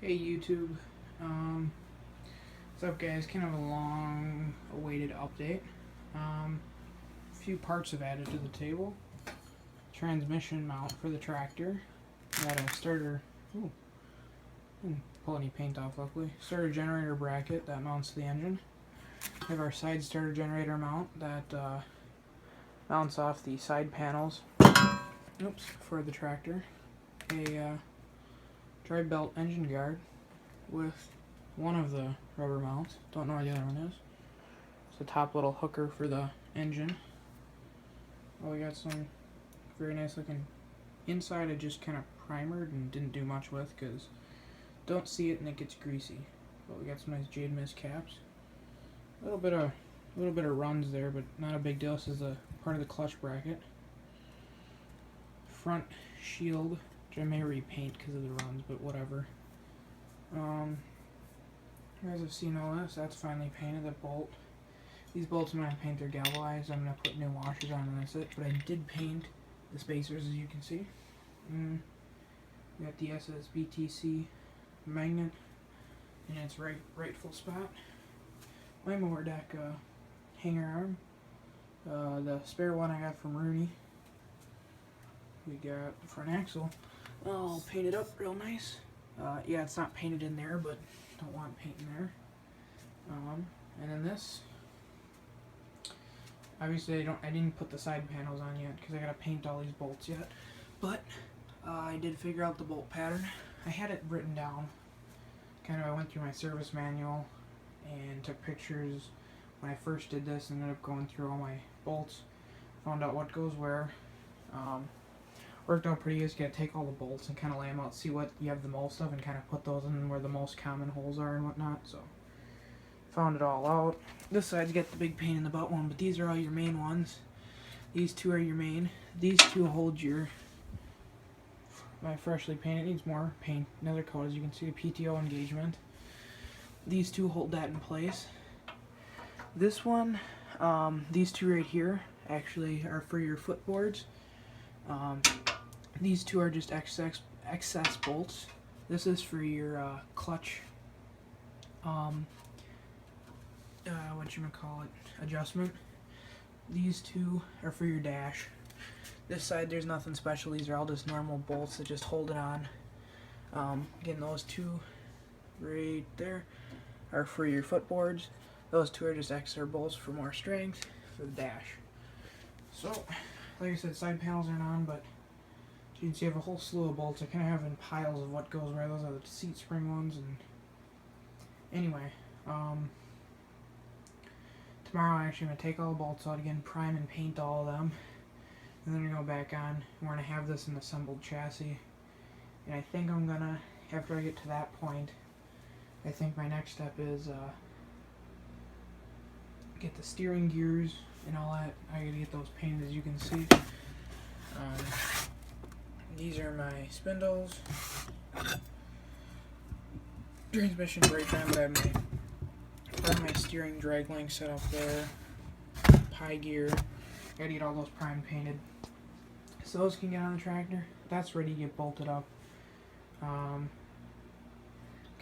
Hey YouTube, what's up guys? Kind of a long awaited update. A few parts have added to the table. Transmission mount for the tractor. Got a starter, didn't pull any paint off luckily. Starter generator bracket that mounts the engine. We have our side starter generator mount that mounts off the side panels for the tractor. A dry belt engine guard with one of the rubber mounts. Don't know where the other one is. It's the top little hooker for the engine. Oh, we got some very nice looking inside. I just kind of primered and didn't do much with because don't see it and it gets greasy. But we got some nice jade mist caps. A little bit of runs there, but not a big deal. This is a part of the clutch bracket. Front shield, which I may repaint because of the runs, but whatever. You guys have seen all this. That's finally painted. The bolt. These bolts, when I paint, they're galvanized. I'm going to put new washers on and that's it. But I did paint the spacers, as you can see. We got the SS12 magnet in its rightful spot. My mower deck hanger arm. The spare one I got from Rooney. We got the front axle. All painted up real nice. Yeah, it's not painted in there, but don't want paint in there. And then this. Obviously, I didn't put the side panels on yet because I gotta paint all these bolts yet. But I did figure out the bolt pattern. I had it written down. I went through my service manual and took pictures when I first did this. And ended up going through all my bolts, found out what goes where. Worked out pretty good. You gotta take all the bolts and kind of lay them out, see what you have the most of, and kind of put those in where the most common holes are and whatnot. So, found it all out. This side's got the big pain in the butt one, but these are all your main ones. These two are your main. These two hold my freshly painted. Needs more paint, another coat, as you can see, the PTO engagement. These two hold that in place. This one, these two right here, actually are for your footboards. These two are just excess bolts. This is for your clutch, adjustment. These two are for your dash. This side there's nothing special. These are all just normal bolts that just hold it on. Again, those two right there are for your footboards. Those two are just extra bolts for more strength for the dash. So, like I said, side panels aren't on, but you can see I have a whole slew of bolts. I kind of have in piles of what goes where. Those are the seat spring ones. And anyway, tomorrow I'm actually going to take all the bolts out again, prime and paint all of them, and then go back on. We're going to have this in assembled chassis. And I think I'm going to, after I get to that point, I think my next step is get the steering gears and all that. I gotta get those painted, as you can see. These are my spindles. Transmission brake arm, but I have my steering drag link set up there. Pie gear. Gotta get all those primed painted. So those can get on the tractor. That's ready to get bolted up.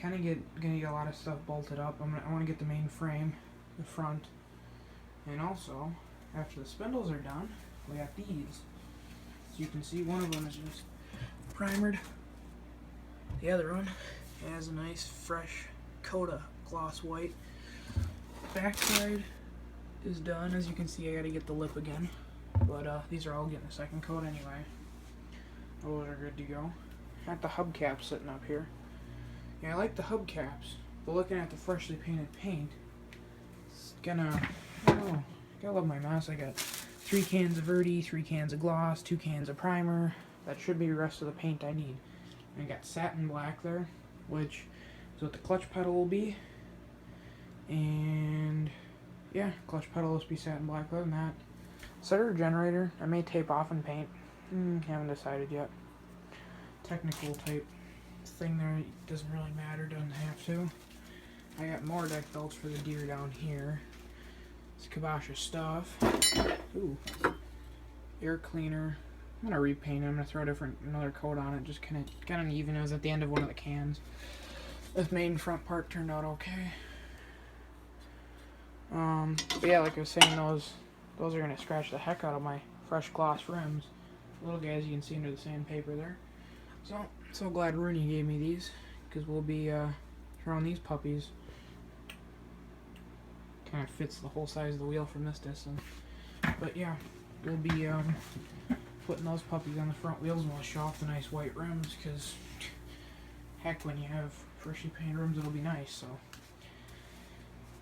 Gonna get a lot of stuff bolted up. I want to get the main frame, the front, and also after the spindles are done, we got these. As you can see, one of them is just primered. The other one has a nice fresh coat of gloss white. Backside is done. As you can see, I gotta get the lip again, but these are all getting a second coat anyway. Those are good to go. Got the hubcaps sitting up here. Yeah, I like the hubcaps, but looking at the freshly painted paint, it's gonna, oh, gotta love my mess. I got 3 cans of Verdi, 3 cans of gloss, 2 cans of primer. That should be the rest of the paint I need. And I got satin black there, which is what the clutch pedal will be. And yeah, clutch pedal will be satin black. Other than that, starter generator, I may tape off and paint. Haven't decided yet. Technical type thing there, it doesn't really matter, doesn't have to. I got more deck belts for the deer down here. It's Kabasha stuff. Ooh. Air cleaner. I'm gonna repaint it. I'm gonna throw another coat on it, just kind of uneven. It was at the end of one of the cans. This main front part turned out okay. But yeah, like I was saying, those are gonna scratch the heck out of my fresh gloss rims. Little guys, you can see under the sandpaper there. So glad Rooney gave me these, because we'll be throwing these puppies. Kind of fits the whole size of the wheel from this distance. But yeah, we'll be putting those puppies on the front wheels, and we'll show off the nice white rims, because heck, when you have freshly painted rims, it'll be nice. So,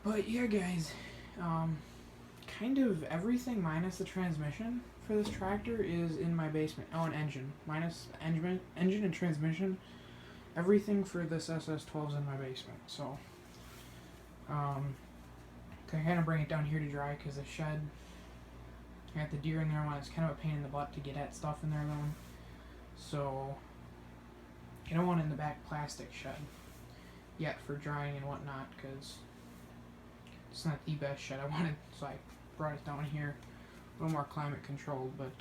but yeah, guys, kind of everything minus the transmission for this tractor is in my basement. Oh, an engine. Minus engine and transmission. Everything for this SS12 is in my basement. So, I kind of bring it down here to dry, because the shed, I got the deer in there when it's kind of a pain in the butt to get at stuff in there then. So, I don't want it in the back plastic shed yet for drying and whatnot, because it's not the best shed I wanted, so I brought it down here, a little more climate controlled. But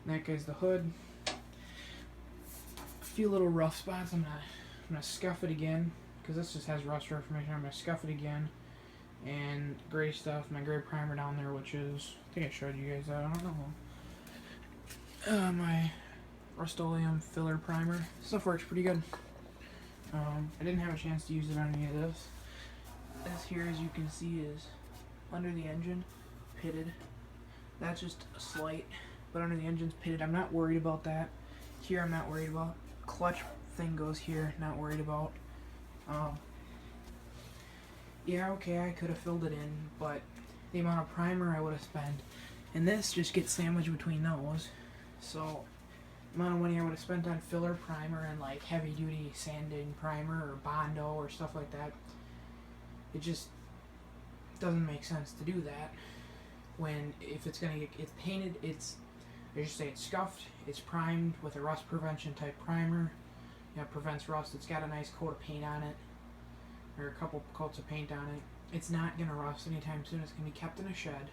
that guy's the hood. A few little rough spots. I'm gonna scuff it again, because this just has rust reformation. I'm gonna scuff it again, and gray stuff, my gray primer down there, which is, I think I showed you guys that, I don't know. My Rust-Oleum filler primer. Stuff works pretty good. I didn't have a chance to use it on any of this. This here, as you can see, is under the engine, pitted. That's just a slight, but under the engine's pitted. I'm not worried about that. Here, I'm not worried about. Clutch thing goes here, not worried about. Yeah, okay, I could have filled it in, but the amount of primer I would have spent, and this just gets sandwiched between those. So, the amount of money I would have spent on filler primer and like heavy duty sanding primer or Bondo or stuff like that, it just doesn't make sense to do that. When if it's gonna get painted, I just say it's scuffed, it's primed with a rust prevention type primer. You know, it prevents rust. It's got a nice coat of paint on it, or a couple coats of paint on it. It's not gonna rust anytime soon. It's gonna be kept in a shed.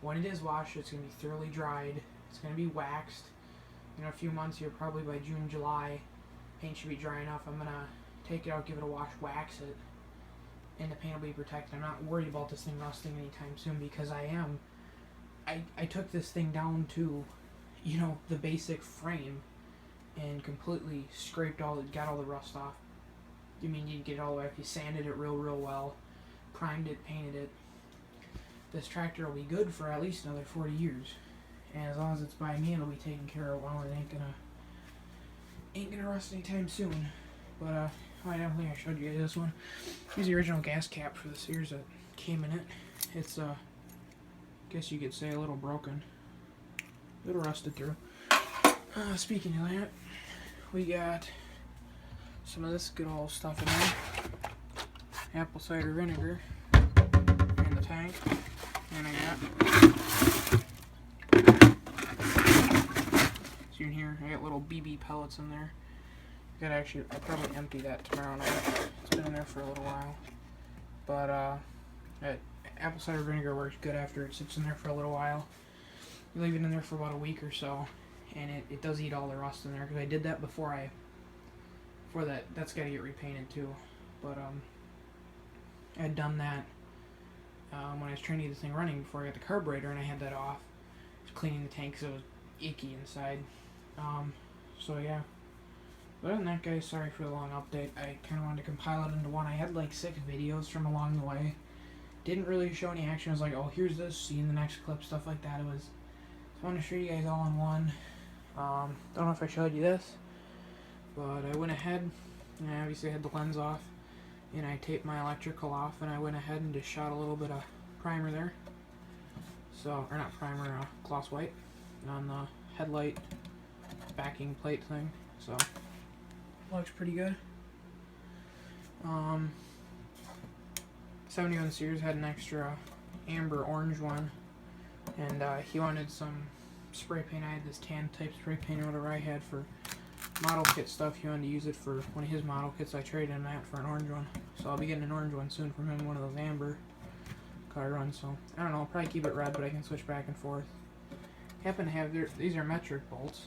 When it is washed, it's gonna be thoroughly dried. It's gonna be waxed. In a few months here, probably by June, July, paint should be dry enough. I'm gonna take it out, give it a wash, wax it, and the paint will be protected. I'm not worried about this thing rusting anytime soon, because I took this thing down to, you know, the basic frame and completely got all the rust off. You mean you get it all the way off? You sanded it real well, primed it, painted it. This tractor will be good for at least another 40 years. And as long as it's by me, it'll be taken care of. Well, it ain't gonna rust anytime soon. But I don't think I showed you guys this one. Here's the original gas cap for the Sears that came in it. It's I guess you could say a little broken, a little rusted through. Speaking of that, we got some of this good old stuff in there. Apple cider vinegar in the tank, and I got. In here, I got little BB pellets in there. I'll probably empty that tomorrow night. It's been in there for a little while, but apple cider vinegar works good after it sits in there for a little while. You leave it in there for about a week or so, and it does eat all the rust in there, because I did that before that's got to get repainted too. But I had done that when I was trying to get this thing running before I got the carburetor, and I had that off. I was cleaning the tank because it was icky inside. So yeah. But other than that, guys, sorry for the long update. I kind of wanted to compile it into one. I had like 6 videos from along the way. Didn't really show any action. I was like, oh, here's this, see in the next clip, stuff like that. Just wanted to show you guys all in one. Don't know if I showed you this, but I went ahead, and I obviously had the lens off, and I taped my electrical off, and I went ahead and just shot a little bit of primer there. So, or not primer, gloss white on the headlight backing plate thing. So, looks pretty good. 71 Sears had an extra amber orange one, and he wanted some spray paint. I had this tan type spray paint or whatever I had for model kit stuff. He wanted to use it for one of his model kits. I traded him that for an orange one, so I'll be getting an orange one soon from him, one of those amber color runs. So I don't know, I'll probably keep it red, but I can switch back and forth. Happen to have these are metric bolts.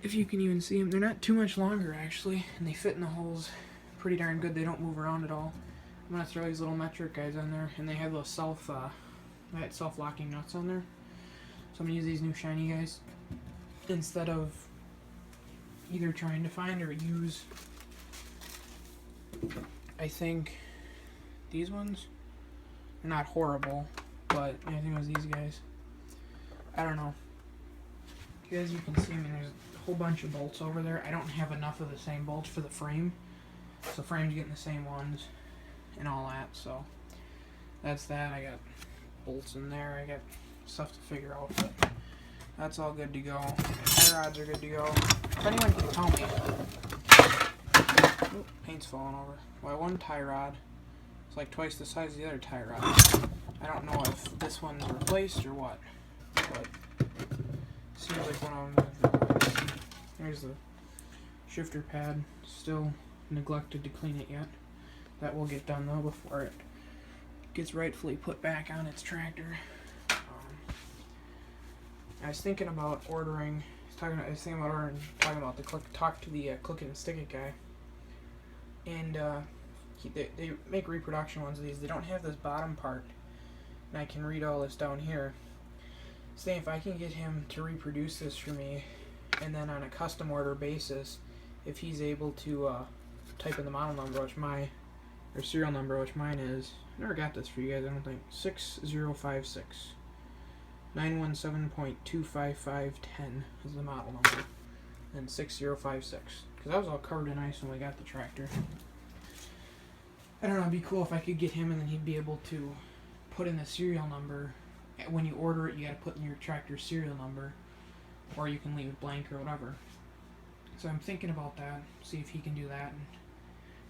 if you can even see them. They're not too much longer actually, and they fit in the holes pretty darn good. They don't move around at all. I'm gonna throw these little metric guys on there, and they have those self-locking nuts on there. So I'm gonna use these new shiny guys instead of either trying to find or use. I think these ones are not horrible, but I think it was these guys. I don't know. As you can see, I mean, there's a whole bunch of bolts over there. I don't have enough of the same bolts for the frame, so frame's getting the same ones and all that. So that's that. I got bolts in there. I got stuff to figure out, but that's all good to go. Tie rods are good to go. If anyone can tell me, oh, paint's falling over. Why one tie rod is like twice the size of the other tie rod. I don't know if this one's replaced or what, but seems like one of them is replaced. There's the shifter pad. Still neglected to clean it yet. That will get done though before it gets rightfully put back on its tractor. I was thinking about ordering. Talking about the talk to the click it and stick it guy, and they make reproduction ones of these. They don't have this bottom part, and I can read all this down here. Saying if I can get him to reproduce this for me, and then on a custom order basis, if he's able to type in the model number, or serial number, which mine is. I never got this for you guys, I don't think. 6056. 917.25510 is the model number. And 6056. Because that was all covered in ice when we got the tractor. I don't know, it'd be cool if I could get him and then he'd be able to put in the serial number. When you order it, you gotta put in your tractor's serial number. Or you can leave it blank or whatever. So I'm thinking about that, see if he can do that. And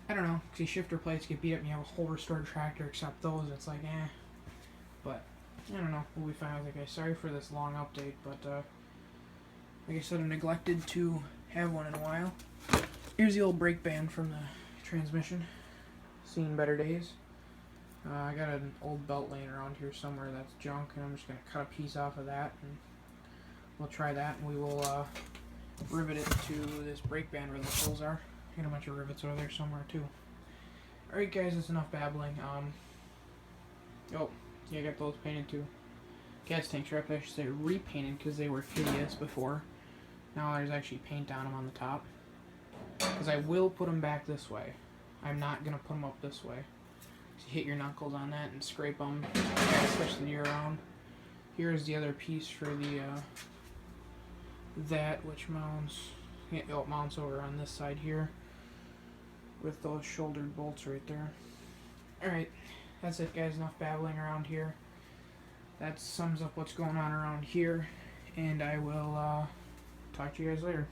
I don't know, because these shifter plates get beat up and you have a whole restored tractor except those, it's like, eh. But, I don't know, we'll be fine with it, guys. Sorry for this long update, but, like I said, I neglected to have one in a while. Here's the old brake band from the transmission. Seen better days. I got an old belt laying around here somewhere that's junk, and I'm just going to cut a piece off of that, and we'll try that, and we will, rivet it to this brake band where the holes are. I got a bunch of rivets over there somewhere too. Alright guys, that's enough babbling. Oh, yeah, I got those painted too. Gas tank straps, I should say repainted because they were hideous before. Now there's actually paint on them on the top. Because I will put them back this way. I'm not going to put them up this way. So you hit your knuckles on that and scrape them, especially the around. Here's the other piece for the that which mounts. It mounts over on this side here with those shouldered bolts right there. Alright, that's it guys, enough babbling around here. That sums up what's going on around here, and I will talk to you guys later.